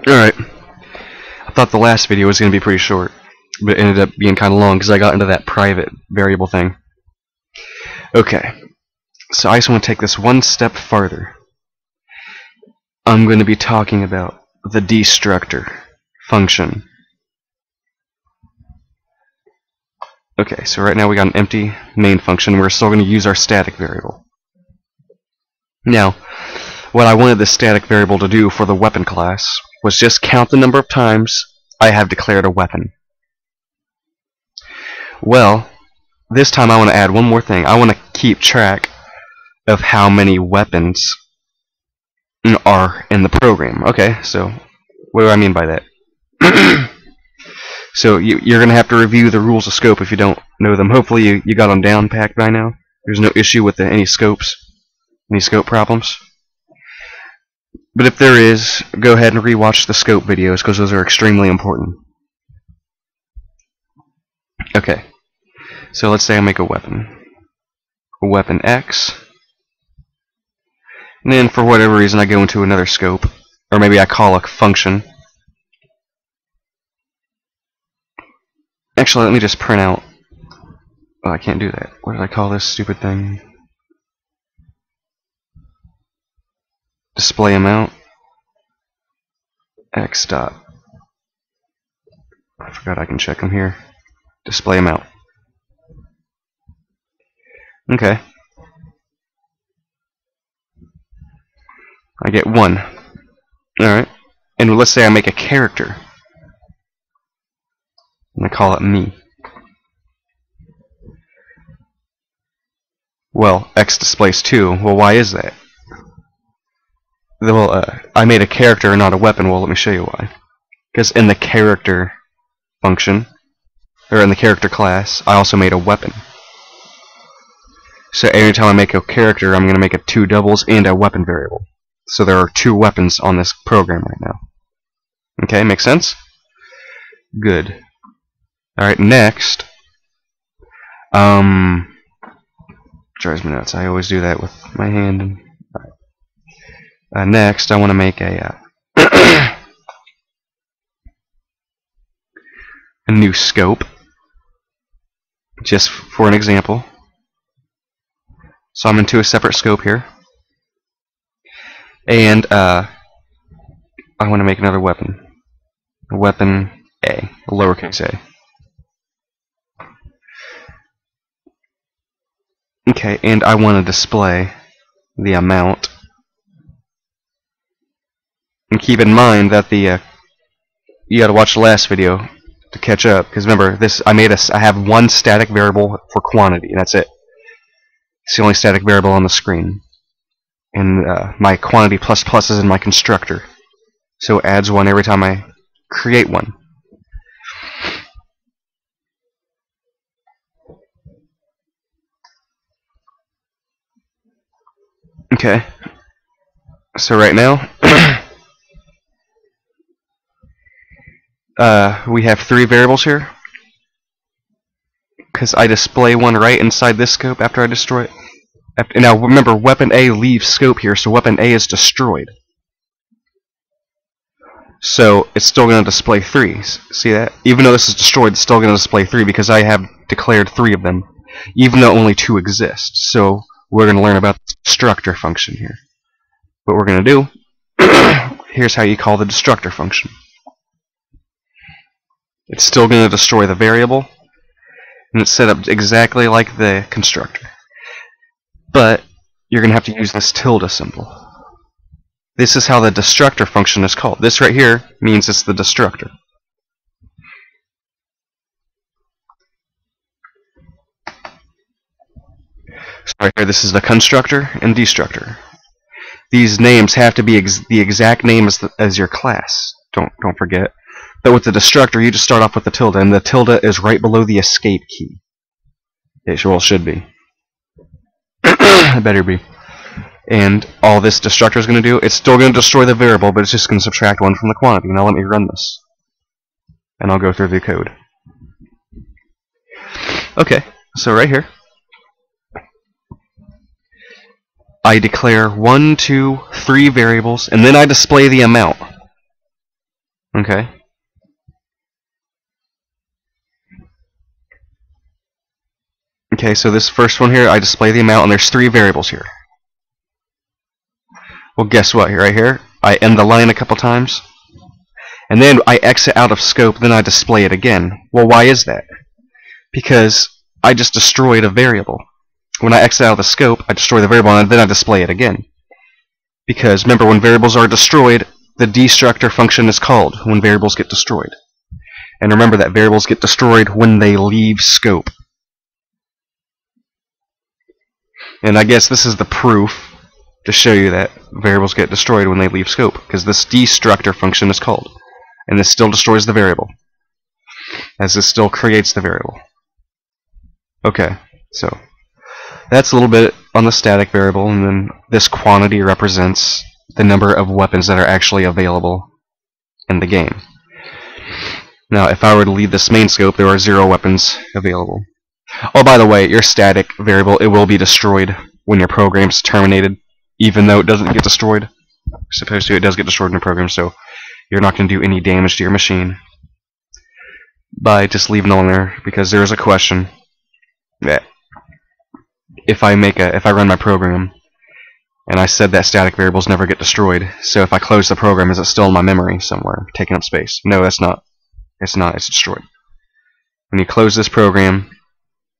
Alright, I thought the last video was going to be pretty short, but it ended up being kind of long because I got into that private variable thing. Okay, so I just want to take this one step farther. I'm going to be talking about the Destructor function. Okay, so right now we got an empty main function. We're still going to use our static variable. Now, what I wanted the static variable to do for the weapon class was just count the number of times I have declared a weapon. Well, this time I want to add one more thing. I want to keep track of how many weapons are in the program. Okay, so what do I mean by that? So you're going to have to review the rules of scope if you don't know them. Hopefully you got them down packed by now. There's no issue with any scope problems. But if there is, go ahead and rewatch the scope videos because those are extremely important. Okay, so let's say I make a weapon X, and then for whatever reason I go into another scope, or maybe I call a function. Actually, let me just print out. Oh, I can't do that. What did I call this stupid thing? Display amount. X dot. I forgot I can check them here. Display amount. Okay. I get 1. Alright. And let's say I make a character. And I call it me. Well, X displays 2. Well, why is that? Well, I made a character and not a weapon. Well, let me show you why. Because in the character function, or in the character class, I also made a weapon. So every time I make a character, I'm going to make a 2 doubles and a weapon variable. So there are 2 weapons on this program right now. Okay, makes sense? Good. Alright, next. Drives me nuts. I always do that with my hand. Next, I want to make a a new scope, just for an example. So I'm into a separate scope here, and I want to make another weapon. Weapon A, lowercase a. Okay, and I want to display the amount. And keep in mind that the you got to watch the last video to catch up, because remember this. I have one static variable for quantity, and that's it. It's the only static variable on the screen. And my quantity plus plus is in my constructor, so it adds 1 every time I create one. Okay. So right now. We have 3 variables here, because I display one right inside this scope after I destroy it. Now remember, weapon A leaves scope here, so weapon A is destroyed. So it's still going to display 3. See that? Even though this is destroyed, it's still going to display 3 because I have declared 3 of them, even though only 2 exist. So we're going to learn about the Destructor function here. What we're going to do, here's how you call the Destructor function. It's still going to destroy the variable, and it's set up exactly like the constructor. But you're going to have to use this tilde symbol. This is how the Destructor function is called. This right here means it's the Destructor. So right here, this is the constructor and destructor. These names have to be the exact name as your class. Don't forget. But with the Destructor, you just start off with the tilde, and the tilde is right below the escape key. It sure should be. It better be. And all this Destructor is going to do, it's still going to destroy the variable, but it's just going to subtract 1 from the quantity. Now let me run this, and I'll go through the code. Okay, so right here, I declare 1, 2, 3 variables, and then I display the amount. Okay. Okay, so this first one here, I display the amount, and there's 3 variables here. Well, guess what? Right here, I end the line a couple times, and then I exit out of scope, then I display it again. Well, why is that? Because I just destroyed a variable. When I exit out of the scope, I destroy the variable, and then I display it again. Because remember, when variables are destroyed, the destructor function is called when variables get destroyed. And remember that variables get destroyed when they leave scope. And I guess this is the proof to show you that variables get destroyed when they leave scope, because this destructor function is called. And this still destroys the variable, as this still creates the variable. Okay, so that's a little bit on the static variable, and then this quantity represents the number of weapons that are actually available in the game. Now, if I were to leave this main scope, there are 0 weapons available. Oh, by the way, your static variable, it will be destroyed when your program's terminated, even though it doesn't get destroyed. Supposed to, it does get destroyed in your program, so you're not going to do any damage to your machine by just leaving it on there, because there is a question that if I run my program and I said that static variables never get destroyed, so if I close the program, is it still in my memory somewhere, taking up space? No, that's not. It's not. It's destroyed. When you close this program,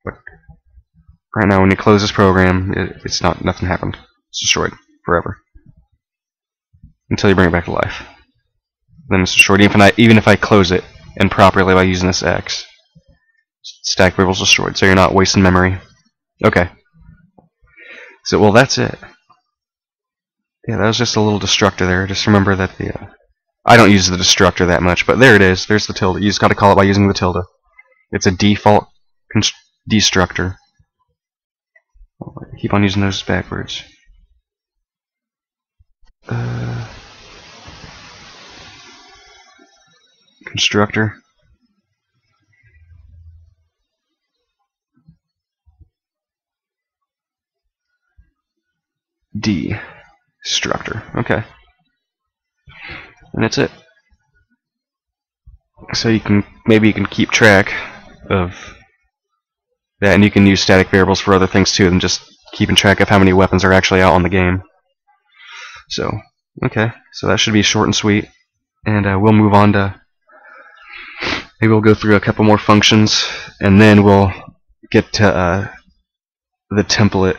right now, when you close this program, it's not. Nothing happened. It's destroyed forever until you bring it back to life. Then it's destroyed. Even if I close it improperly by using this X, static variable's destroyed. So you're not wasting memory. Okay. So well, that's it. Yeah, that was just a little destructor there. Just remember that I don't use the destructor that much, but there it is. There's the tilde. You just got to call it by using the tilde. It's a default destructor. Keep on using those backwards. Constructor. Destructor. Okay. And that's it. So maybe you can keep track of that, and you can use static variables for other things too than just keeping track of how many weapons are actually out on the game. So, okay, so that should be short and sweet, and we'll move on to, maybe we'll go through a couple more functions, and then we'll get to the template,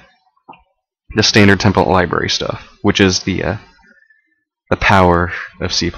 the standard template library stuff, which is the power of C++.